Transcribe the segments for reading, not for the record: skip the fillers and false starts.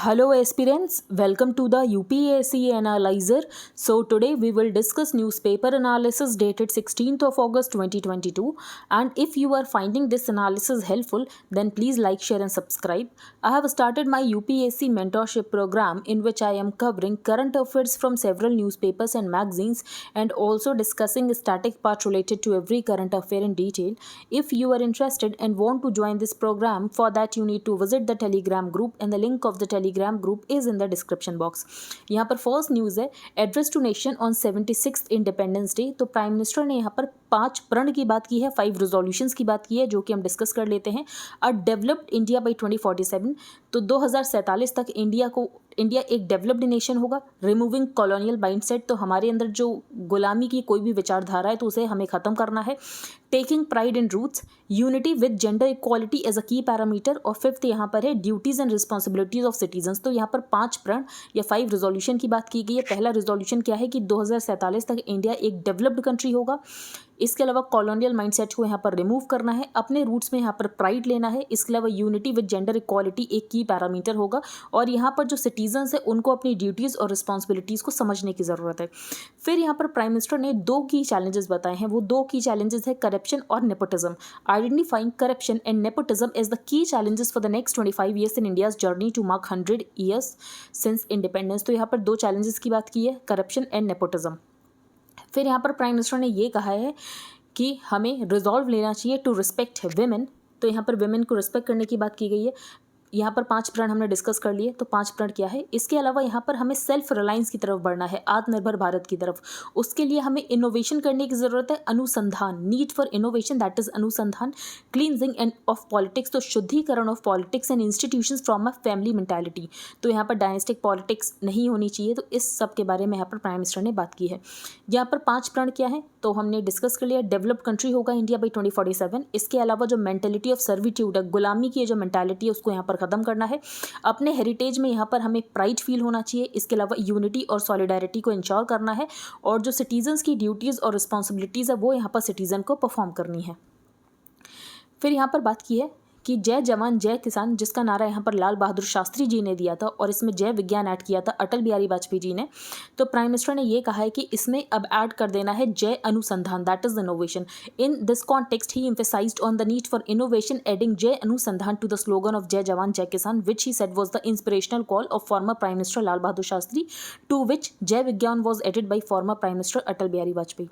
Hello aspirants, welcome to the UPSC Analyzer. So today we will discuss newspaper analysis dated 16th of August 2022, and if you are finding this analysis helpful then please like, share and subscribe. I have started my UPSC mentorship program in which I am covering current affairs from several newspapers and magazines and also discussing static part related to every current affair in detail. If you are interested and want to join this program, for that you need to visit the Telegram group and the link of the Telegram group is in the description box. यहाँ पर first news है address to nation on 76th Independence Day. तो prime minister ने यहाँ पर 5 प्रण की बात की है, 5 रिजोल्यूशंस की बात की है जो कि हम डिस्कस कर लेते हैं। अ डेवलप्ड इंडिया बाई 2047, तो 2047 तक इंडिया एक डेवलप्ड नेशन होगा। रिमूविंग कॉलोनियल माइंडसेट, तो हमारे अंदर जो गुलामी की कोई भी विचारधारा है तो उसे हमें ख़त्म करना है। Taking pride in roots, unity with gender equality as a key parameter, और फिफ्थ यहाँ पर है duties and responsibilities of citizens. तो यहाँ पर 5 प्रण या 5 रिजोल्यूशन की बात की गई है। पहला रिजोल्यूशन क्या है कि 2047 तक इंडिया एक डेवलप्ड कंट्री होगा। इसके अलावा कॉलोनियल माइंडसेट को यहाँ पर रिमूव करना है, अपने रूट्स में यहाँ पर प्राइड लेना है। इसके अलावा यूनिटी विद जेंडर इक्वालिटी एक की पैरामीटर होगा, और यहाँ पर जो सिटीजन्स है उनको अपनी ड्यूटीज़ और रिस्पॉन्सिबिलिटीज़ को समझने की ज़रूरत है। फिर यहाँ पर प्राइम मिनिस्टर ने 2 की चैलेंजेस बताए हैं। वो 2 की चैलेंजेस है करप्शन और nepotism. Identifying corruption and nepotism as the key challenges for the next 25 years in India's journey to mark 100 years since independence. तो यहाँ पर 2 चैलेंजेस की बात की है, करप्शन एंड नेपोटिज्म। फिर यहाँ पर प्राइम मिनिस्टर ने ये कहा है कि हमें रिजॉल्व लेना चाहिए टू रिस्पेक्ट वेमेन। तो यहाँ पर वेमेन को रिस्पेक्ट करने की बात की गई है। यहाँ पर 5 प्रण हमने डिस्कस कर लिए। तो 5 प्रण क्या है? इसके अलावा यहाँ पर हमें सेल्फ रिलायंस की तरफ बढ़ना है, आत्मनिर्भर भारत की तरफ। उसके लिए हमें इनोवेशन करने की ज़रूरत है, अनुसंधान, need for innovation, that is अनुसंधान। क्लींजिंग एंड ऑफ पॉलिटिक्स, तो शुद्धिकरण of politics and institutions from a family mentality. तो यहाँ पर डायनेस्टिक पॉलिटिक्स नहीं होनी चाहिए। तो इस सब के बारे में यहाँ पर प्राइम मिनिस्टर ने बात की है। यहाँ पर 5 प्रण क्या है तो हमने डिस्कस कर लिया। डेवलप्ड कंट्री होगा इंडिया बाई 2047। इसके अलावा जो मेंटेलिटी ऑफ सर्विट्यूड है, गुलामी की जो मेंटालिटी है उसको यहाँ पर ख़त्म करना है। अपने हेरिटेज में यहाँ पर हमें प्राइड फील होना चाहिए। इसके अलावा यूनिटी और सॉलिडारिटी को इंश्योर करना है, और जो सिटीजन्स की ड्यूटीज़ और रिस्पॉन्सिबिलिटीज़ है वो यहाँ पर सिटीजन को परफॉर्म करनी है। फिर यहाँ पर बात की है कि जय जवान जय किसान, जिसका नारा यहाँ पर लाल बहादुर शास्त्री जी ने दिया था, और इसमें जय विज्ञान ऐड किया था अटल बिहारी वाजपेयी जी ने। तो प्राइम मिनिस्टर ने ये कहा है कि इसमें अब ऐड कर देना है जय अनुसंधान, that is innovation. In this context he emphasised on the need for innovation, adding जय अनुसंधान टू द स्लोगन ऑफ जय जवान जय किसान, which he said was the inspirational call of former prime minister Lal Bahadur Shastri, to which जय विज्ञान was added by former prime minister Atal Bihari Vajpayee.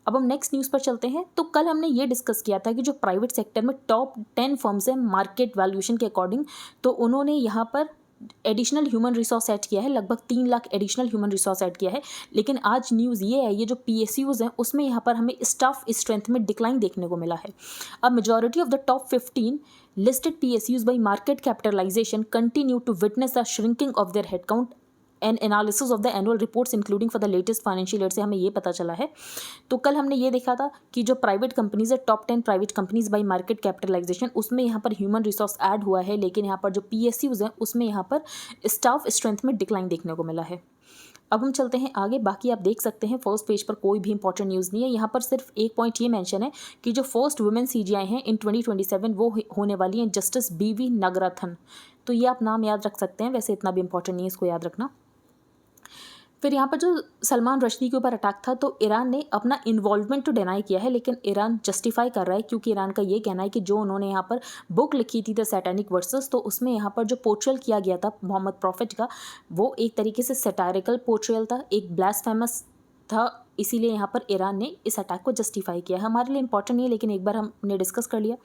अब हम नेक्स्ट न्यूज़ पर चलते हैं। तो कल हमने ये डिस्कस किया था कि जो प्राइवेट सेक्टर में टॉप 10 फर्म्स हैं मार्केट वैल्यूएशन के अकॉर्डिंग, तो उन्होंने यहाँ पर एडिशनल ह्यूमन रिसोर्स ऐड किया है, लगभग 3 lakh additional human resource add किया है। लेकिन आज न्यूज़ ये है, ये जो PSUs हैं उसमें यहाँ पर हमें स्टाफ स्ट्रेंथ में डिक्लाइन देखने को मिला है। अब majority of the top 15 listed PSUs by market capitalization continue to witness a shrinking of their headcount N analysis of the annual reports including for the latest financial year से हमें ये पता चला है। तो कल हमने ये देखा था कि जो प्राइवेट कंपनीज है, top 10 private companies by market capitalisation, उसमें यहाँ पर ह्यूमन रिसोर्स ऐड हुआ है, लेकिन यहाँ पर जो PSUs हैं उसमें यहाँ पर स्टाफ स्ट्रेंथ में डिक्लाइन देखने को मिला है। अब हम चलते हैं आगे। बाकी आप देख सकते हैं फर्स्ट पेज पर कोई भी इंपॉर्टेंट न्यूज़ नहीं है। यहाँ पर सिर्फ एक पॉइंट ये मेंशन है कि जो फर्स्ट वुमेन CGI हैं इन 2027 वो होने वाली हैं जस्टिस BV नागरथन। तो ये आप नाम याद रख सकते हैं, वैसे इतना भी इंपॉर्टेंट नहीं है, इसको याद रखना। फिर यहाँ पर जो सलमान रश्दी के ऊपर अटैक था, तो ईरान ने अपना इन्वॉल्वमेंट तो डिनाई किया है, लेकिन ईरान जस्टिफाई कर रहा है, क्योंकि ईरान का ये कहना है कि जो उन्होंने यहाँ पर बुक लिखी थी द सैटेनिक वर्सेस, तो उसमें यहाँ पर जो पोर्ट्रेल किया गया था मोहम्मद प्रॉफिट का, वो एक तरीके से सैटारिकल पोर्ट्रेल था, एक ब्लास्फेमस था। इसीलिए यहाँ पर ईरान ने इस अटैक को जस्टिफाई किया। हमारे लिए इंपॉर्टेंट नहीं है, लेकिन एक बार हमने डिस्कस कर लिया।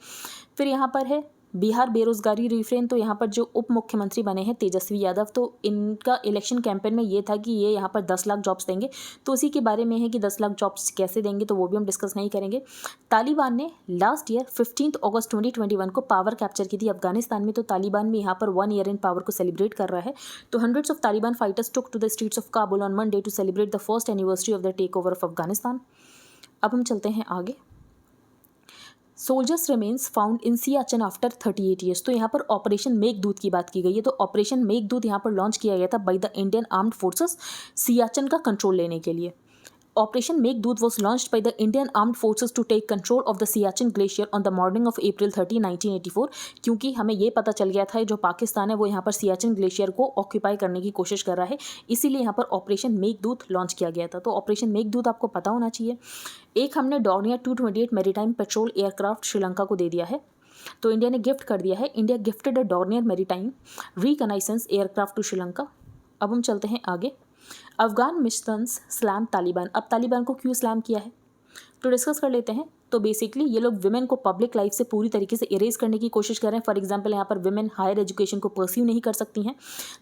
फिर यहाँ पर है बिहार बेरोजगारी रिफ्रेन। तो यहाँ पर जो उप मुख्यमंत्री बने हैं तेजस्वी यादव, तो इनका इलेक्शन कैंपेन में ये था कि ये यहाँ पर 10 लाख जॉब्स देंगे। तो उसी के बारे में है कि 10 लाख जॉब्स कैसे देंगे, तो वो भी हम डिस्कस नहीं करेंगे। तालिबान ने लास्ट ईयर 15 अगस्त 2021 को पावर कैप्चर की थी अफगानिस्तान में। तो तालिबान भी यहाँ पर 1 ईयर इन पावर को सेलिब्रेट कर रहा है। तो hundreds of Taliban fighters took to the streets of Kabul on Monday to celebrate the first anniversary of the take over of Afghanistan. अब हम चलते हैं आगे। Soldiers remains found in Siachen after 38 years. तो यहाँ पर ऑपरेशन मेघदूत की बात की गई है। तो ऑपरेशन मेघदूत यहाँ पर लॉन्च किया गया था by the Indian armed forces Siachen का कंट्रोल लेने के लिए। Operation Meghdoot was launched by the Indian Armed Forces to take control of the Siachen Glacier on the morning of April 30, 1984, क्योंकि हमें ये पता चल गया था जो पाकिस्तान है वो यहाँ पर सियाचिन ग्लेशियर को ऑक्यूपाई करने की कोशिश कर रहा है, इसीलिए यहाँ पर ऑपरेशन मेघदूत लॉन्च किया गया था। तो ऑपरेशन मेघदूत आपको पता होना चाहिए। एक हमने Dornier 228 maritime petrol aircraft Sri Lanka को दे दिया है, तो इंडिया ने गिफ्ट कर दिया है। India gifted a Dornier maritime reconnaissance aircraft to Sri Lanka. अब हम चलते हैं आगे। Afghan missions slam Taliban. अब तालिबान को क्यों स्लैम किया है तो डिस्कस कर लेते हैं। तो बेसिकली ये लोग विमेन को पब्लिक लाइफ से पूरी तरीके से इरेज करने की कोशिश कर रहे हैं। फॉर एग्जांपल यहाँ पर विमेन हायर एजुकेशन को परस्यू नहीं कर सकती हैं।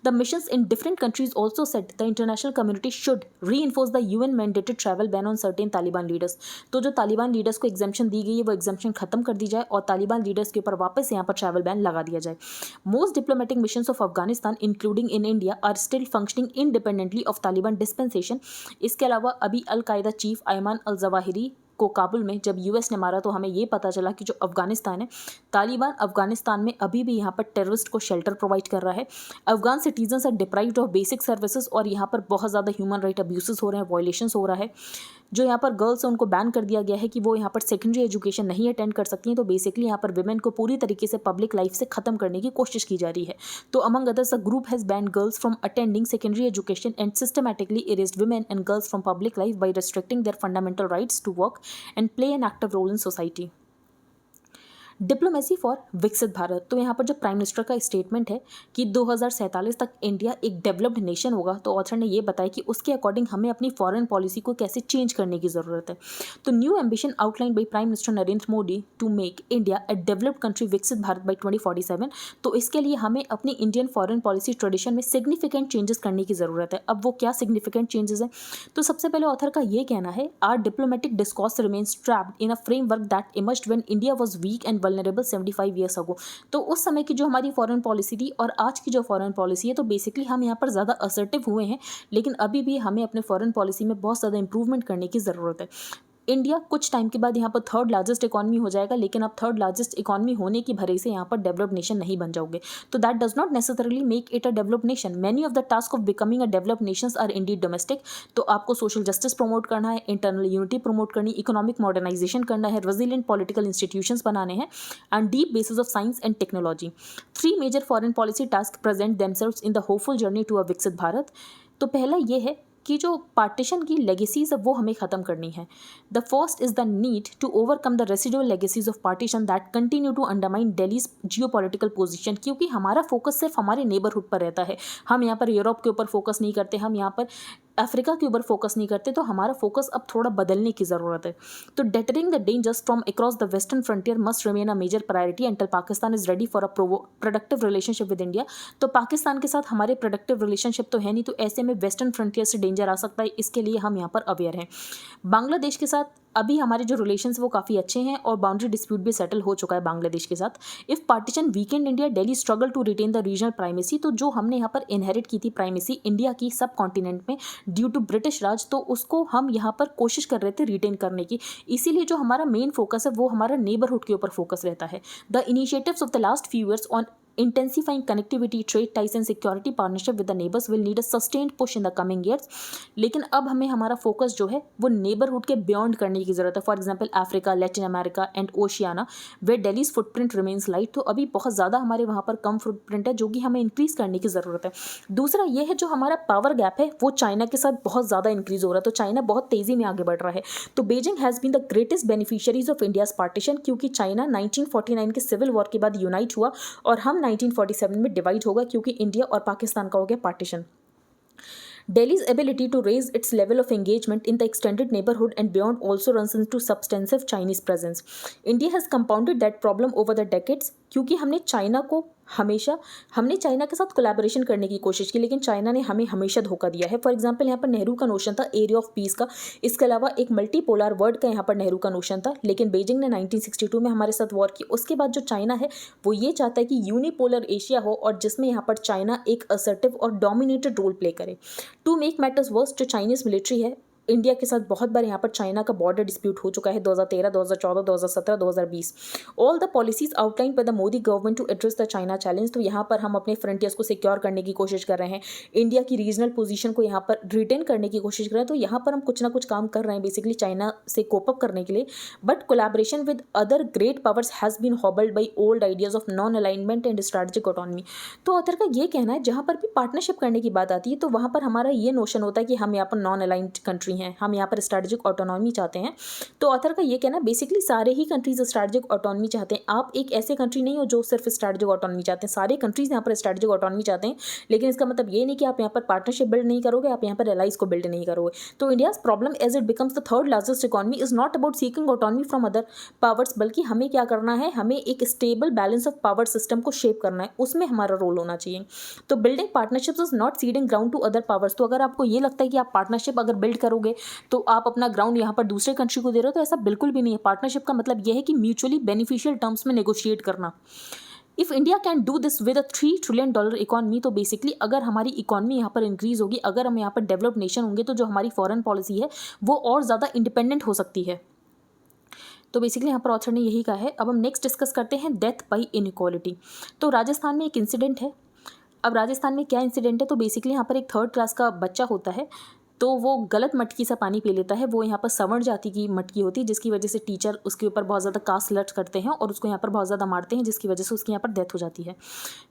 The missions in different countries also set the international community should reinforce the UN mandated travel ban on certain Taliban leaders. तो जो तालिबान लीडर्स को एग्जाम्पशन दी गई है वो एग्जाम्पशन खत्म कर दी जाए और तालिबान लीडर्स के ऊपर वापस यहाँ पर ट्रैवल बैन लगा दिया जाए। Most diplomatic missions of Afghanistan including in India are still functioning independently of Taliban dispensation. इसके अलावा अभी अल कायदा चीफ अयमान अल जवाहिरी को काबुल में जब यूएस ने मारा तो हमें ये पता चला कि जो अफगानिस्तान है, तालिबान अफगानिस्तान में अभी भी यहाँ पर टेररिस्ट को शेल्टर प्रोवाइड कर रहा है। Afghan citizens are deprived of basic services और यहाँ पर बहुत ज़्यादा ह्यूमन राइट अब्यूसेस हो रहे हैं, वायलेशंस हो रहा है। जो यहाँ पर गर्ल्स हैं उनको बैन कर दिया गया है कि वो यहाँ पर सेकेंडरी एजुकेशन नहीं अटेंड कर सकती हैं। तो बेसिकली यहाँ पर विमेन को पूरी तरीके से पब्लिक लाइफ से खत्म करने की कोशिश की जा रही है। तो among others a group has ban girls from attending secondary education and systematically erased women and girls from public life by restricting their fundamental rights to work and play an active role in society. Diplomacy for Viksit Bharat. तो यहाँ पर जो prime minister का statement है कि 2047 तक India एक developed nation होगा, तो ऑथर ने ये बताया कि उसके अकॉर्डिंग हमें अपनी फॉरेन पॉलिसी को कैसे चेंज करने की ज़रूरत है। तो new ambition outline by prime minister Narendra Modi to make India a developed country Viksit Bharat by 2047। तो इसके लिए हमें अपनी इंडियन फॉरेन पॉलिसी ट्रेडिशन में सिग्निफिकेंट चेंजेस करने की ज़रूरत है। अब वो क्या सिग्निफिकेंट चेंजेस हैं, तो सबसे पहले ऑथर का ये कहना है our diplomatic discourse remains trapped in a framework that emerged when India was weak and vulnerable 75 years ago. तो उस समय की जो हमारी फॉरेन पॉलिसी थी और आज की जो फॉरेन पॉलिसी है, तो बेसिकली हम यहाँ पर ज़्यादा असर्टिव हुए हैं, लेकिन अभी भी हमें अपने फॉरेन पॉलिसी में बहुत ज़्यादा इंप्रूवमेंट करने की ज़रूरत है। इंडिया कुछ टाइम के बाद यहाँ पर थर्ड लार्जेस्ट इकॉनमी हो जाएगा, लेकिन अब थर्ड लार्जेस्ट इकॉनमी होने की भरे से यहाँ पर डेवलप्ड नेशन नहीं बन जाओगे। तो that does not necessarily make it a developed nation. Many of the task of becoming a developed nations are indeed domestic. तो आपको सोशल जस्टिस प्रमोट करना है, इंटरनल यूनिटी प्रमोट करनी, इकोनॉमिक मॉडर्नाइजेशन करना है, रेजिलिएंट पॉलिटिकल इंस्टीट्यूशंस बनाने हैं and deep basis of science and technology. 3 major foreign policy task present themselves in the hopeful journey to a Viksit Bharat. तो पहला ये है कि जो पार्टीशन की लेगेसीज है वो हमें ख़त्म करनी है। The first is the need to overcome the residual legacies of partition that continue to undermine Delhi's geopolitical position. क्योंकि हमारा फोकस सिर्फ हमारे नेबरहुड पर रहता है, हम यहाँ पर यूरोप के ऊपर फोकस नहीं करते, हम यहाँ पर अफ्रीका के ऊपर फोकस नहीं करते। तो हमारा फोकस अब थोड़ा बदलने की ज़रूरत है। तो deterring the dangers from across the western frontier must remain a major priority until Pakistan is ready for a productive relationship with India. तो पाकिस्तान के साथ हमारे प्रोडक्टिव रिलेशनशिप तो है नहीं, तो ऐसे में वेस्टर्न फ्रंटियर से डेंजर आ सकता है, इसके लिए हम यहाँ पर अवेयर हैं। बांग्लादेश के साथ अभी हमारे जो रिलेशंस वो काफ़ी अच्छे हैं और बाउंड्री डिस्प्यूट भी सेटल हो चुका है बांग्लादेश के साथ। If partition weakened India, Delhi struggle to retain the regional primacy. तो जो हमने यहाँ पर इनहेरिट की थी प्राइमेसी इंडिया की सब कॉन्टिनेंट में ड्यू टू ब्रिटिश राज, तो उसको हम यहाँ पर कोशिश कर रहे थे रिटेन करने की। इसीलिए जो हमारा मेन फोकस है वो हमारा नेबरहुड के ऊपर फोकस रहता है। The initiatives of the last few years on intensifying connectivity, trade ties and security partnership with the neighbors will need a sustained push in the coming years। लेकिन अब हमें हमारा फोकस जो है वो नेबरहुड के बियॉन्ड करने की ज़रूरत है। For example Africa, Latin America and Oceania way Delhi's footprint remains light. तो अभी बहुत ज़्यादा हमारे वहाँ पर कम फुटप्रिंट है, जो कि हमें इंक्रीज़ करने की ज़रूरत है। दूसरा ये है जो हमारा पावर गैप है वो चाइना के साथ बहुत ज़्यादा इंक्रीज़ हो रहा है। तो चाइना बहुत तेज़ी में आगे बढ़ रहा है। तो Beijing has been the greatest beneficiaries of India's partition, क्योंकि चाइना 1949 के सिविल वॉर के बाद यूनाइट हुआ और हम 1947 में डिवाइड होगा, क्योंकि इंडिया और पाकिस्तान का हो गया partition. Delhi's ability to raise its level of engagement in the extended neighborhood and beyond also runs into substantive Chinese presence. India has compounded that problem over the decades, क्योंकि हमने China के साथ collaboration करने की कोशिश की, लेकिन China ने हमें हमेशा धोखा दिया है। फॉर एग्जांपल यहाँ पर नेहरू का नोशन था एरिया ऑफ पीस का, इसके अलावा एक मल्टीपोलर वर्ल्ड का यहाँ पर नेहरू का नोशन था, लेकिन बीजिंग ने 1962 में हमारे साथ वॉर की। उसके बाद जो चाइना है वो ये चाहता है कि यूनिपोलर एशिया हो और जिसमें यहाँ पर चाइना एक असर्टिव और डोमिनेटेड रोल प्ले करे। टू मेक मैटर्स वर्स, जो चाइनीज मिलिट्री है इंडिया के साथ बहुत बार यहाँ पर चाइना का बॉर्डर डिस्प्यूट हो चुका है 2013, 2014, 2017, 2020। All the policies outline by the Modi government to address the China challenge. तो यहाँ पर हम अपने फ्रंटियर्स को सिक्योर करने की कोशिश कर रहे हैं, इंडिया की रीजनल पोजीशन को यहाँ पर रिटेन करने की कोशिश कर रहे हैं। तो यहाँ पर हम कुछ ना कुछ काम कर रहे हैं बेसिकली चाइना से कोप अप करने के लिए। But collaboration with other great powers has been hobbled by old ideas of non alignment and strategic autonomy. तो ऑथर का ये कहना है जहाँ पर भी पार्टनरशिप करने की बात आती है तो वहाँ पर हमारा ये नोशन होता है कि हम यहाँ पर नॉन अलाइंड कंट्री हैं, हम यहाँ पर स्ट्रेटेजिक ऑटोनॉमी चाहते हैं। तो ऑथर का ये कहना है बेसिकली सारे ही कंट्रीज स्ट्रेटेजिक ऑटोनॉमी चाहते हैं। आप एक ऐसे कंट्री नहीं हो जो सिर्फ स्ट्रेटेजिक ऑटोनॉमी चाहते हैं, सारे कंट्रीज यहाँ पर स्ट्रेटेजिक ऑटोनॉमी चाहते हैं। लेकिन इसका मतलब ये नहीं कि आप यहाँ पर पार्टनरशिप बिल्ड नहीं करोगे, आप यहाँ पर एलाइज को बिल्ड नहीं करोगे। तो India's problem as it becomes the third largest economy is not about seeking autonomy from other powers, बल्कि हमें क्या करना है, हमें एक stable balance of power system को शेप करना है, उसमें हमारा रोल होना चाहिए। तो building partnerships is not ceding ground to other powers. तो अगर आपको ये लगता है कि आप पार्टनरशिप अगर बिल्ड करोगे तो आप अपना ग्राउंड यहाँ पर दूसरे कंट्री को दे रहे हो, तो ऐसा बिल्कुल भी नहीं है। पार्टनरशिप का मतलब यह है कि म्यूचुअली बेनिफिशियल टर्म्स में नेगोशिएट करना। If India can do this with a $3 trillion economy, तो बेसिकली अगर हमारी इकॉनमी यहाँ पर इंक्रीज होगी, अगर हम यहाँ पर डेवलप्ड नेशन होंगे, तो जो हमारी फॉरेन पॉलिसी है वो और ज़्यादा इंडिपेंडेंट हो सकती है। तो बेसिकली यहाँ पर ऑथर ने यही कहा है। अब हम नेक्स्ट डिस्कस करते हैं डेथ बाई इनइक्वालिटी। तो राजस्थान में एक इंसिडेंट है। अब राजस्थान में क्या इंसिडेंट है, तो बेसिकली यहाँ पर एक 3rd क्लास का बच्चा होता है, तो वो गलत मटकी से पानी पी लेता है। वो यहाँ पर सवर्ण जाति की मटकी होती है, जिसकी वजह से टीचर उसके ऊपर बहुत ज़्यादा कास्ट लट करते हैं और उसको यहाँ पर बहुत ज़्यादा मारते हैं, जिसकी वजह से उसकी यहाँ पर डेथ हो जाती है।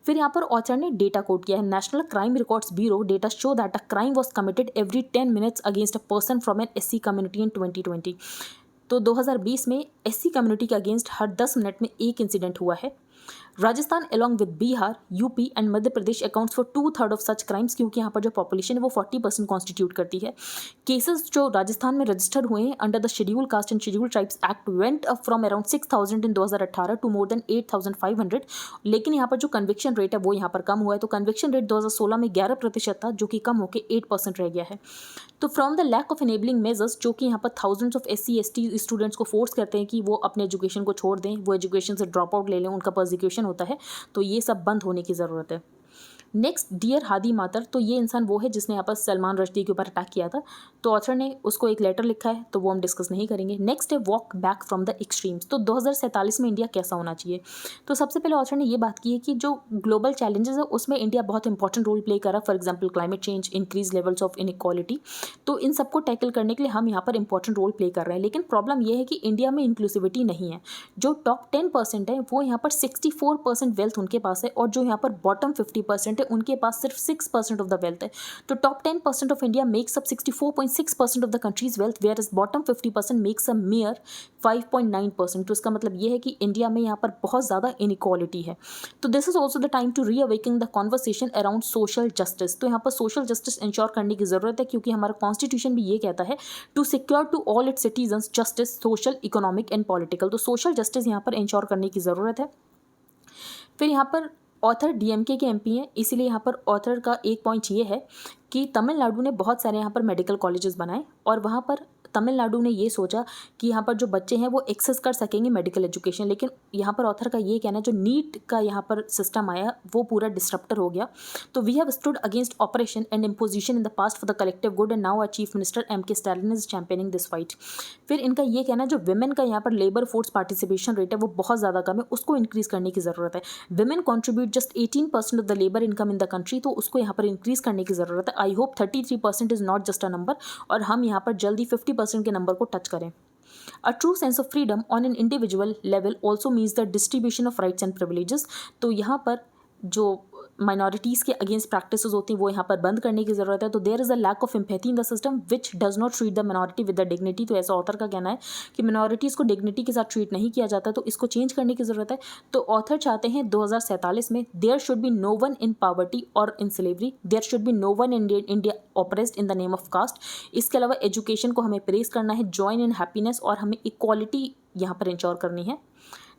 फिर यहाँ पर ऑथर ने डेटा कोट किया है। National Crime Records Bureau data show that a crime was committed every 10 minutes against a person from an SC community in 2020। तो 2020 में SC कम्युनिटी के अगेंस्ट हर 10 मिनट में एक इंसिडेंट हुआ है। Rajasthan along with Bihar, UP and Madhya Pradesh accounts for 2/3 of such crimes, क्योंकि यहाँ पर जो पॉपुलेशन है वो 40% कॉन्स्टिट्यूट करती है। केसेस जो राजस्थान में रजिस्टर्ड हुए हैं under the schedule caste and schedule tribes act went up from around 6,000 in 2018 to more than 8,500। लेकिन यहाँ पर जो कन्विक्शन रेट है वो यहाँ पर कम हुआ है। तो कन्विक्शन रेट 2016 में 11% था, जो कि कम होकर 8% रह गया है। तो from the lack of enabling measures, जो कि यहाँ पर thousands of SC ST students को फोर्स करते हैं कि वो अपने एजुकेशन को छोड़ दें, वो एजुकेशन से ड्रॉप आउट ले लें, उनका परसिक्यूशन होता है। तो ये सब बंद होने की ज़रूरत है। नेक्स्ट, डियर हादी मातर। तो ये इंसान वो है जिसने यहाँ पर सलमान रश्दी के ऊपर अटैक किया था। तो ऑथर ने उसको एक लेटर लिखा है, तो वो हम डिस्कस नहीं करेंगे। नेक्स्ट है walk back from the extremes. तो 2047 में इंडिया कैसा होना चाहिए। तो सबसे पहले ऑथर ने ये बात की है कि जो ग्लोबल चैलेंजेस है उसमें इंडिया बहुत इंपॉर्टेंट रोल प्ले कर रहा है। For example climate change, increase levels of inequality. तो इन सबको टैकल करने के लिए हम यहाँ पर इंपॉर्टेंट रोल प्ले कर रहे हैं। लेकिन प्रॉब्लम ये है कि इंडिया में इंक्लूसिविटी नहीं है। जो टॉप 10% है वो यहाँ पर 64% वेल्थ उनके पास है, और जो यहाँ पर बॉटम 50% है उनके पास सिर्फ 6% ऑफ द वेल्थ है। तो top 10% of India makes up 64.6% of the country's wealth, where is bottom 50% makes a mere 5.9%। तो इसका मतलब ये है कि इंडिया में यहाँ पर बहुत ज़्यादा इनइक्वालिटी है। तो this is also the time to reawakening the conversation around social justice. तो यहाँ पर सोशल जस्टिस इंश्योर करने की ज़रूरत है, क्योंकि हमारा कॉन्स्टिट्यूशन भी ये कहता है to secure to all its citizens justice, social, economic and political. तो सोशल जस्टिस यहाँ पर इंश्योर करने की ज़रूरत है। फिर यहाँ पर ऑथर DMK के MP हैं, इसीलिए यहाँ पर ऑथर का एक पॉइंट ये है कि तमिलनाडु ने बहुत सारे यहाँ पर मेडिकल कॉलेजेस बनाए, और वहाँ पर तमिलनाडु ने ये सोचा कि यहाँ पर जो बच्चे हैं वो एक्सेस कर सकेंगे मेडिकल एजुकेशन। लेकिन यहाँ पर ऑथर का ये कहना है जो नीट का यहाँ पर सिस्टम आया वो पूरा डिस्ट्रप्टर हो गया। तो we have stood against oppression and imposition in the past for the collective good, and now our chief minister MK Stalin is championing this fight. फिर इनका ये कहना है जो विमेन का यहाँ पर लेबर फोर्स पार्टिसिपेशन रेट है वो बहुत ज़्यादा कम है, उसको इंक्रीज़ करने की ज़रूरत है। Women contribute just 18% of the labour income in the country, तो उसको यहाँ पर इंक्रीज़ करने की ज़रूरत है। I hope 33% is not just a number, और हम यहाँ पर जल्दी 50% के नंबर को टच करें। A true sense of freedom on an individual level also means the distribution of rights and privileges। तो यहाँ पर जो माइनॉरिटीज़ के अगेंस्ट प्रैक्टिसेस होती हैं वो यहाँ पर बंद करने की ज़रूरत है। तो there is a lack of empathy in the system which does not treat the minority with the dignity. तो ऐसा ऑथर का कहना है कि मिनॉरिटीज़ को डिग्निटी के साथ ट्रीट नहीं किया जाता, तो इसको चेंज करने की ज़रूरत है। तो ऑथर चाहते हैं 2047 में there should be no one in poverty और in slavery, there should be no one in India oppressed in the name of caste. इसके अलावा एजुकेशन को हमें प्रेस करना है, जॉइन इन हैप्पीनेस, और हमें इक्वालिटी यहाँ पर इंश्योर करनी है।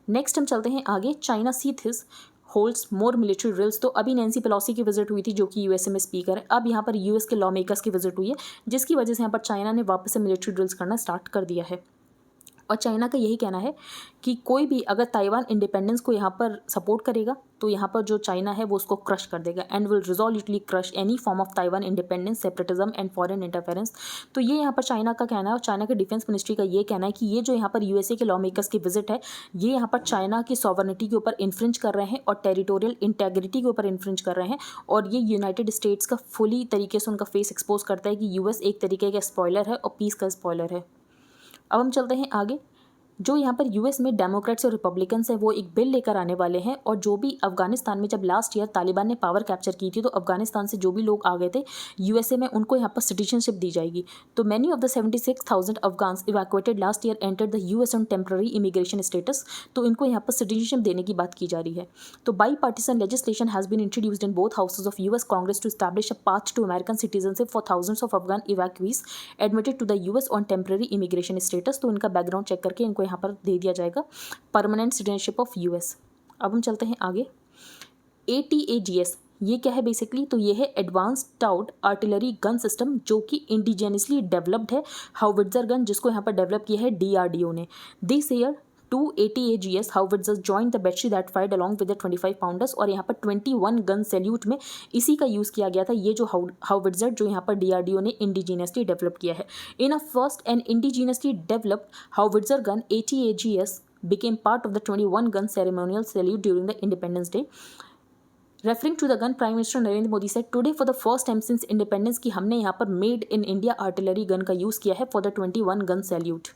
नेक्स्ट हम चलते हैं आगे। China sea this holds more military drills. तो अभी नैन्सी पेलोसी की विजिट हुई थी जो कि USA में स्पीकर है। अब यहाँ पर US के लॉ मेकर्स की विजिट हुई है, जिसकी वजह से यहाँ पर चाइना ने वापस से मिलिट्री ड्रिल्स करना स्टार्ट कर दिया है। और चाइना का यही कहना है कि कोई भी अगर ताइवान इंडिपेंडेंस को यहाँ पर सपोर्ट करेगा तो यहाँ पर जो चाइना है वो उसको क्रश कर देगा and will resolutely crush any form of Taiwan independence, separatism and foreign interference. तो ये यहाँ पर चाइना का कहना है और चाइना के डिफेंस मिनिस्ट्री का ये कहना है कि ये जो यहाँ पर यूएसए के लॉ मेकर्स की विजिट है ये यहाँ पर चाइना की सॉवरेनिटी के ऊपर इन्फ्रिंज कर रहे हैं और टेरिटोरियल इंटेग्रिटी के ऊपर इन्फ्रिंज कर रहे हैं। और ये यूनाइटेड स्टेट्स का फुली तरीके से उनका फेस एक्सपोज करता है कि यूएस एक तरीके का स्पॉइलर है और पीस का स्पॉइलर है। अब हम चलते हैं आगे। जो यहाँ पर यूएस में डेमोक्रेट्स और रिपब्लिकन्स हैं वो एक बिल लेकर आने वाले हैं और जो भी अफगानिस्तान में जब लास्ट ईयर तालिबान ने पावर कैप्चर की थी तो अफगानिस्तान से जो भी लोग आ गए थे यूएसए में उनको यहाँ पर सिटीजनशिप दी जाएगी। तो many of the 76,000 Afghans evacuated last year entered the US on temporary immigration status. तो इनको यहाँ पर सिटीजनशिप देने की बात की जा रही है। तो bipartisan legislation has been introduced in both houses of US Congress to establish a path to American citizenship for thousands of Afghan evacuees admitted to the US on temporary immigration status. तो इनका background check करके इनको यहाँ पर दे दिया permanent citizenship of US. अब हम चलते हैं आगे। ATAGS ये क्या है बेसिकली? तो ये है advanced towed artillery gun system जो कि इंडिजिनियसली डेवलप्ड है। हाउविट्जर गन जिसको यहाँ पर डेवलप किया है DRDO ने। This year 2 ATAGS howitzers join the battery that fired along with the 25 pounders. और यहाँ पर 21 गन सैल्यूट में इसी का यूज़ किया गया था, ये जो हाउविट्जर जो यहाँ पर DRDO ने इंडिजीनियसली डेवलप किया है। In a first and indigenously developed howitzer gun ATAGS became part of the 21 gun ceremonial salute during the Independence Day. Referring to the gun, Prime Minister Narendra Modi said, "Today for the first time since independence कि हमने यहाँ पर made in India artillery gun का use किया है for the 21 gun salute.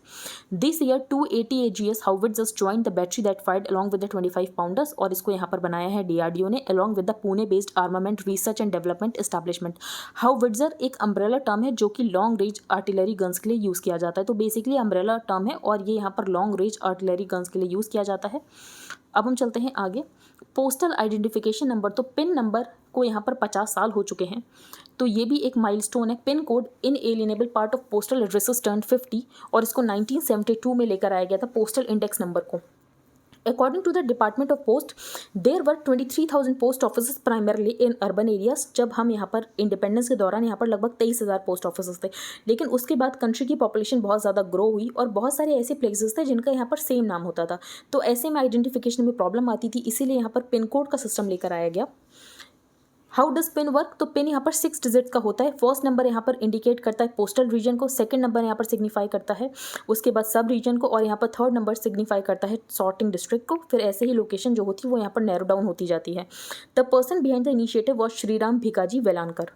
This year 2 ATAGS howitzers joined the battery that fired along with the 25 pounders और इसको यहाँ पर बनाया है DRDO ने along with the Pune based armament research and development establishment. Howitzer एक अम्ब्रेला टर्म है जो कि लॉन्ग रेंज आर्टिलरी गन्स के लिए यूज़ किया जाता है। तो बेसिकली अम्ब्रेला टर्म है और ये यहाँ पर लॉन्ग रेंज आर्टिलरी गन्स के लिए यूज़ किया जाता है। अब हम चलते हैं आगे। पोस्टल आइडेंटिफिकेशन नंबर, तो पिन नंबर को यहाँ पर 50 साल हो चुके हैं, तो ये भी एक माइलस्टोन है। Pin code inalienable part of postal addresses turn 50 और इसको 1972 में लेकर आया गया था पोस्टल इंडेक्स नंबर को। According to the Department of Post, there were 23,000 post office primarily in urban areas. जब हम यहाँ पर इंडिपेंडेंस के दौरान यहाँ पर लगभग 23,000 पोस्ट ऑफिस थे, लेकिन उसके बाद कंट्री की पॉपुलेशन बहुत ज़्यादा ग्रो हुई और बहुत सारे ऐसे प्लेसेस थे जिनका यहाँ पर सेम नाम होता था। तो ऐसे में आइडेंटिफिकेशन में प्रॉब्लम आती थी, इसीलिए यहाँ पर पिन कोड का सिस्टम लेकर आया गया। How does pin work? तो पिन यहाँ पर 6 डिजिट का होता है। फर्स्ट नंबर यहाँ पर इंडिकेट करता है पोस्टल रीजन को, सेकंड नंबर यहाँ पर सिग्निफाई करता है उसके बाद सब रीजन को, और यहाँ पर थर्ड नंबर सिग्निफाई करता है सॉर्टिंग डिस्ट्रिक्ट को। फिर ऐसे ही लोकेशन जो होती है वो यहाँ पर नैरो डाउन होती जाती है। The person behind the initiative was Shriram Bhikaji Velankar.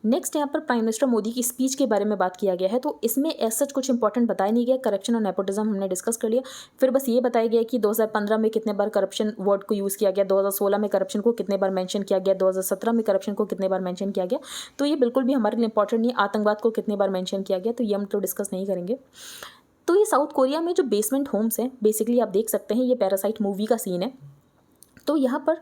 Next यहाँ पर प्राइम मिनिस्टर मोदी की स्पीच के बारे में बात किया गया है। तो इसमें ऐसा कुछ इंपॉर्टेंट बताया नहीं गया। करप्शन और नेपोटिज्म हमने डिस्कस कर लिया। फिर बस ये बताया गया कि 2015 में कितने बार करप्शन वर्ड को यूज़ किया गया, 2016 में करप्शन को कितने बार मेंशन किया गया, 2017 में करप्शन को कितने बार मेंशन किया गया। तो ये बिल्कुल भी हमारे लिए इंपॉर्टेंट नहीं है। आतंकवाद को कितने बार मेंशन किया गया, तो ये हम तो डिस्कस नहीं करेंगे। तो ये साउथ कोरिया में जो बेसमेंट होम्स हैं, बेसिकली आप देख सकते हैं ये पैरासाइट मूवी का सीन है। तो यहाँ पर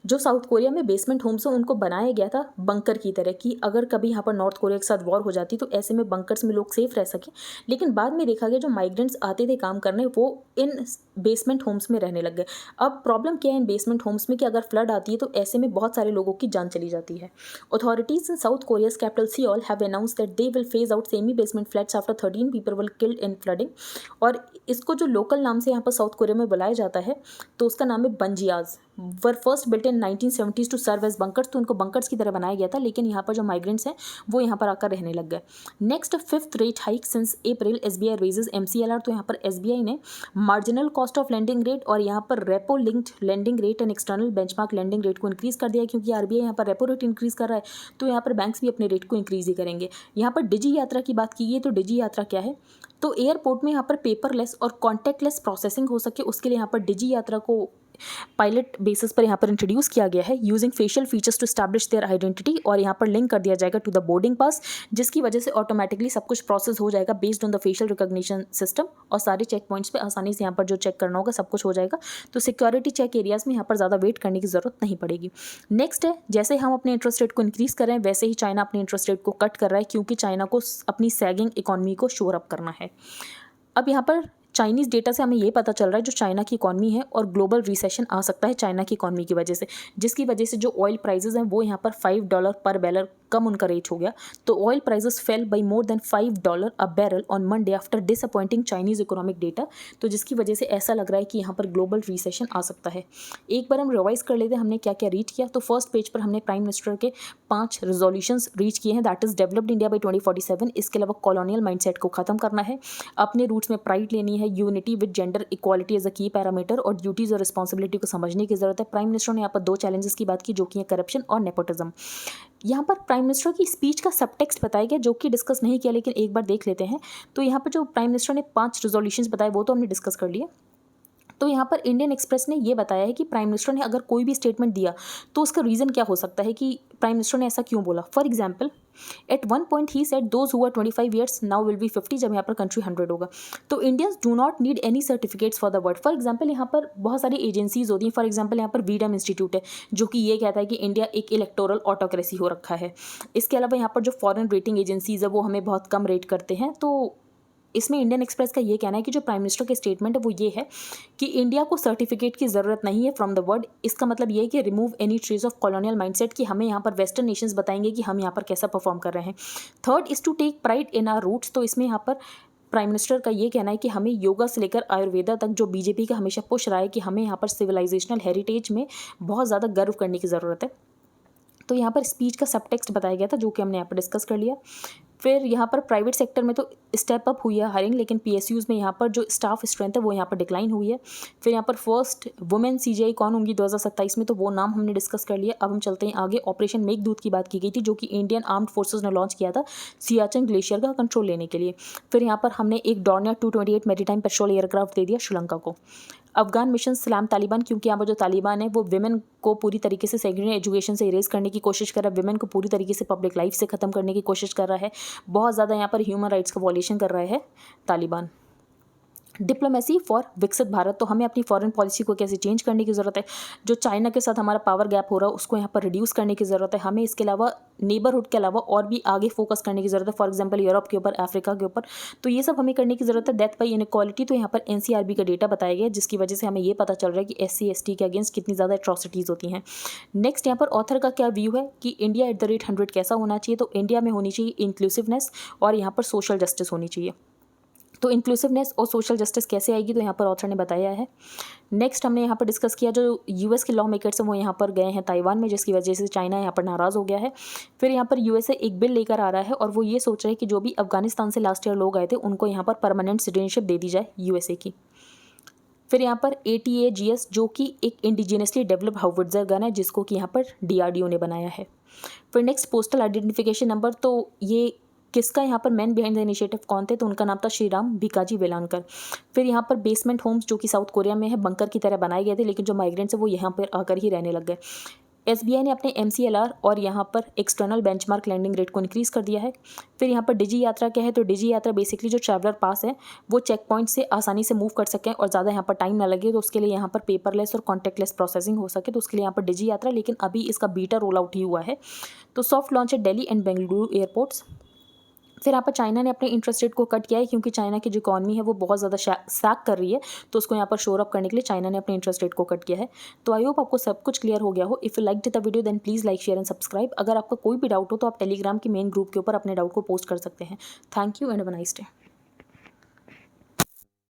जो साउथ कोरिया में बेसमेंट होम्स हैं उनको बनाया गया था बंकर की तरह कि अगर कभी यहाँ पर नॉर्थ कोरिया के साथ वॉर हो जाती तो ऐसे में बंकर्स में लोग सेफ रह सकें। लेकिन बाद में देखा गया जो माइग्रेंट्स आते थे काम करने वो इन बेसमेंट होम्स में रहने लग गए। अब प्रॉब्लम क्या है इन बेसमेंट होम्स में कि अगर फ्लड आती है तो ऐसे में बहुत सारे लोगों की जान चली जाती है। Authorities in south Korea's capital Seoul have announced that they will phase out semi basement flats after 13 people will killed in flooding. और इसको जो लोकल नाम से यहाँ पर साउथ कोरिया में बुलाया जाता है तो उसका नाम है बंजियाज। Were first built in 1970s to serve as bunkers. तो उनको बंकर्स की तरह बनाया गया था, लेकिन यहाँ पर जो माइग्रेंट्स हैं वो यहाँ पर आकर रहने लग गए। Next 5th rate hike since April SBI raises MCLR। तो यहाँ पर SBI ने marginal cost of lending rate और यहाँ पर repo linked lending rate and external benchmark lending rate को इंक्रीज़ कर दिया, क्योंकि RBI यहाँ पर रेपो रेट इंक्रीज़ कर रहा है तो यहाँ पर बैंक्स भी अपने रेट को इंक्रीज़ ही करेंगे। यहाँ पर डिजी यात्रा की बात की गई, तो डिजी यात्रा क्या है? तो एयरपोर्ट में यहाँ पर पेपरलेस और कॉन्टैक्टलेस प्रोसेसिंग हो सके उसके लिए यहाँ पर डिजी यात्रा को पायलट बेसिस पर यहाँ पर इंट्रोड्यूस किया गया है using facial features to establish their identity. और यहाँ पर लिंक कर दिया जाएगा टू द बोर्डिंग पास, जिसकी वजह से ऑटोमेटिकली सब कुछ प्रोसेस हो जाएगा based on the facial recognition system और सारे चेक पॉइंट्स पे आसानी से यहाँ पर जो चेक करना होगा सब कुछ हो जाएगा। तो सिक्योरिटी चेक एरियाज में यहाँ पर ज़्यादा वेट करने की ज़रूरत नहीं पड़ेगी। नेक्स्ट है, जैसे हम अपने इंटरेस्ट रेट को इंक्रीज़ कर रहे हैं वैसे ही चाइना अपने इंटरेस्ट रेट को कट कर रहा है, क्योंकि चाइना को अपनी सैगिंग इकॉनमी को शोर अप करना है। अब यहाँ पर चाइनीज़ डेटा से हमें ये पता चल रहा है जो चाइना की इकॉनमी है और ग्लोबल रिसेशन आ सकता है चाइना की इकॉनमी की वजह से, जिसकी वजह से जो ऑयल प्राइसेस हैं वो यहाँ पर $5 पर बैरल कम उनका रेट हो गया। तो oil prices fail by more than $5 a barrel on Monday after disappointing Chinese economic data. तो जिसकी वजह से ऐसा लग रहा है कि यहाँ पर ग्लोबल रिसेशन आ सकता है। एक बार हम रिवाइज कर लेते हैं हमने क्या क्या रीच किया। तो फर्स्ट पेज पर हमने प्राइम मिनिस्टर के 5 रेजोल्यूशंस रीच किए हैं, that is developed India by 2047। इसके अलावा कॉलोनियल माइंडसेट को खत्म करना है, अपने रूट्स में प्राइड लेनी है, unity with gender equality as a key parameter और ड्यूटीज और रिस्पॉन्सिबिलिटी को समझने की जरूरत है। प्राइम मिनिस्टर ने यहाँ पर 2 चैलेंजेस की बात की जो कि है करप्शन और नेपोटिज्म। यहाँ पर प्राइम मिनिस्टर की स्पीच का सबटेक्स्ट बताया गया जो कि डिस्कस नहीं किया, लेकिन एक बार देख लेते हैं। तो यहाँ पर जो प्राइम मिनिस्टर ने 5 रेजोल्यूशंस बताए वो तो हमने डिस्कस कर लिए। तो यहाँ पर इंडियन एक्सप्रेस ने ये बताया है कि प्राइम मिनिस्टर ने अगर कोई भी स्टेटमेंट दिया तो उसका रीज़न क्या हो सकता है कि प्राइम मिनिस्टर ने ऐसा क्यों बोला। For example at one point he said those who are 25 years now will be 50, जब यहाँ पर कंट्री 100 होगा। तो Indians do not need any certificates for the world. For example यहाँ पर बहुत सारी एजेंसीज होती हैं। फॉर एग्जाम्पल यहाँ पर वीडम इंस्टीट्यूट है जो कि ये कहता है कि इंडिया एक इलेक्टोरल ऑटोक्रेसी हो रखा है। इसके अलावा यहाँ पर जो फॉरेन रेटिंग एजेंसीज है वो हमें बहुत कम रेट करते हैं। तो इसमें इंडियन एक्सप्रेस का ये कहना है कि जो प्राइम मिनिस्टर के स्टेटमेंट है वो ये है कि इंडिया को सर्टिफिकेट की ज़रूरत नहीं है फ्रॉम द वर्ल्ड। इसका मतलब ये है कि remove any trace of colonial mindset कि हमें यहाँ पर वेस्टर्न नेशंस बताएंगे कि हम यहाँ पर कैसा परफॉर्म कर रहे हैं। Third is to take pride in our roots. तो इसमें यहाँ पर प्राइम मिनिस्टर का ये कहना है कि हमें योगा से लेकर आयुर्वेदा तक जो बीजेपी का हमेशा पुश रहा है कि हमें यहाँ पर सिविलाइजेशनल हेरिटेज में बहुत ज़्यादा गर्व करने की ज़रूरत है। तो यहाँ पर स्पीच का सबटेक्स्ट बताया गया था जो कि हमने यहाँ पर डिस्कस कर लिया। फिर यहाँ पर प्राइवेट सेक्टर में तो स्टेप अप हुई है हायरिंग, लेकिन पीएसयूज़ में यहाँ पर जो स्टाफ स्ट्रेंथ है वो यहाँ पर डिक्लाइन हुई है। फिर यहाँ पर फर्स्ट वुमेन सीजीआई कौन होंगी 2027 में, तो वो नाम हमने डिस्कस कर लिया। अब हम चलते हैं आगे। ऑपरेशन मेघदूत की बात की गई थी जो कि इंडियन आर्म्ड फोर्सेज ने लॉन्च किया था सियाचिन ग्लेशियर का कंट्रोल लेने के लिए। फिर यहाँ पर हमने एक डॉर्नियर 228 मैरीटाइम पेट्रोल एयरक्राफ्ट दे दिया श्रीलंका को। अफगान मिशन सलाम तालिबान, क्योंकि यहाँ पर जो तालिबान है वो विमेन को पूरी तरीके से सेकेंडरी एजुकेशन से इरेज करने की कोशिश कर रहा है, विमेन को पूरी तरीके से पब्लिक लाइफ से ख़त्म करने की कोशिश कर रहा है, बहुत ज़्यादा यहाँ पर ह्यूमन राइट्स का वॉल्यूशन कर रहा है तालिबान। डिप्लोमेसी फॉर विकसित भारत, तो हमें अपनी फॉरेन पॉलिसी को कैसे चेंज करने की ज़रूरत है। जो चाइना के साथ हमारा पावर गैप हो रहा है उसको यहाँ पर रिड्यूस करने की ज़रूरत है। हमें इसके अलावा नेबरहुड के अलावा और भी आगे फोकस करने की ज़रूरत है, फॉर एग्जांपल यूरोप के ऊपर, अफ्रीका के ऊपर। तो ये सब हमें करने की ज़रूरत है। डेथ बाई इनइक्वालिटी, तो यहाँ पर एनसीआरबी का डेटा बताया गया जिसकी वजह से हमें ये पता चल रहा है कि एससी एसटी के अगेंस्ट कितनी ज़्यादा एट्रॉसिटीज़ होती हैं। नेक्स्ट यहाँ पर ऑथर का क्या व्यू है कि इंडिया एट द रेट 100 कैसा होना चाहिए। तो इंडिया में होनी चाहिए इंक्लूसिवनेस और यहाँ पर सोशल जस्टिस होनी चाहिए। तो इंक्लूसिवनेस और सोशल जस्टिस कैसे आएगी, तो यहाँ पर ऑथर ने बताया है। नेक्स्ट हमने यहाँ पर डिस्कस किया जो यूएस के लॉ मेकर्स हैं वो यहाँ पर गए हैं ताइवान में, जिसकी वजह से चाइना यहाँ पर नाराज़ हो गया है। फिर यहाँ पर यूएसए एक बिल लेकर आ रहा है और वो ये सोच रहे हैं कि जो भी अफगानिस्तान से लास्ट ईयर लोग आए थे उनको यहाँ पर परमानेंट सिटीजनशिप दे दी जाए यूएसए की। फिर यहाँ पर ATAGS जो कि एक इंडिजिनियसली डेवलप्ड हाउविट्जर गन है जिसको कि यहाँ पर DRDO ने बनाया है। फिर नेक्स्ट पोस्टल आइडेंटिफिकेशन नंबर, तो ये किसका यहाँ पर मैन बिहाइंड द इनिशिएटिव कौन थे, तो उनका नाम था श्रीराम भिकाजी वेलानकर। फिर यहाँ पर बेसमेंट होम्स जो कि साउथ कोरिया में है बंकर की तरह बनाए गए थे, लेकिन जो माइग्रेंट्स है वो यहाँ पर आकर ही रहने लग गए। SBI ने अपने MCLR और यहाँ पर एक्सटर्नल बेंचमार्क लैंडिंग रेट को इंक्रीज़ कर दिया है। फिर यहाँ पर डिजी यात्रा क्या है, तो डिजी यात्रा बेसिकली जो ट्रैवलर पास है वो चेक पॉइंट से आसानी से मूव कर सकें और ज़्यादा यहाँ पर टाइम ना लगे, तो उसके लिए यहाँ पर पेपरलेस और कॉन्टैक्टलेस प्रोसेसिंग हो सके, तो उसके लिए यहाँ पर डिजी यात्रा, लेकिन अभी इसका बीटा रोल आउट ही हुआ है। तो सॉफ्ट लॉन्च है दिल्ली एंड बेंगलुरु एयरपोर्ट्स। फिर यहाँ पर चाइना ने अपने इंटरेस्ट रेट को कट किया है क्योंकि चाइना की जो इकॉनमी है वो बहुत ज़्यादा सैक कर रही है, तो उसको यहाँ पर शोर अप करने के लिए चाइना ने अपने इंटरेस्ट रेट को कट किया है। तो आई होप आपको सब कुछ क्लियर हो गया हो। If you like the video then please like share and subscribe. अगर आपका कोई भी डाउट हो तो आप टेलीग्राम के मेन ग्रुप के ऊपर अपने डाउट को पोस्ट कर सकते हैं। Thank you and have a nice day.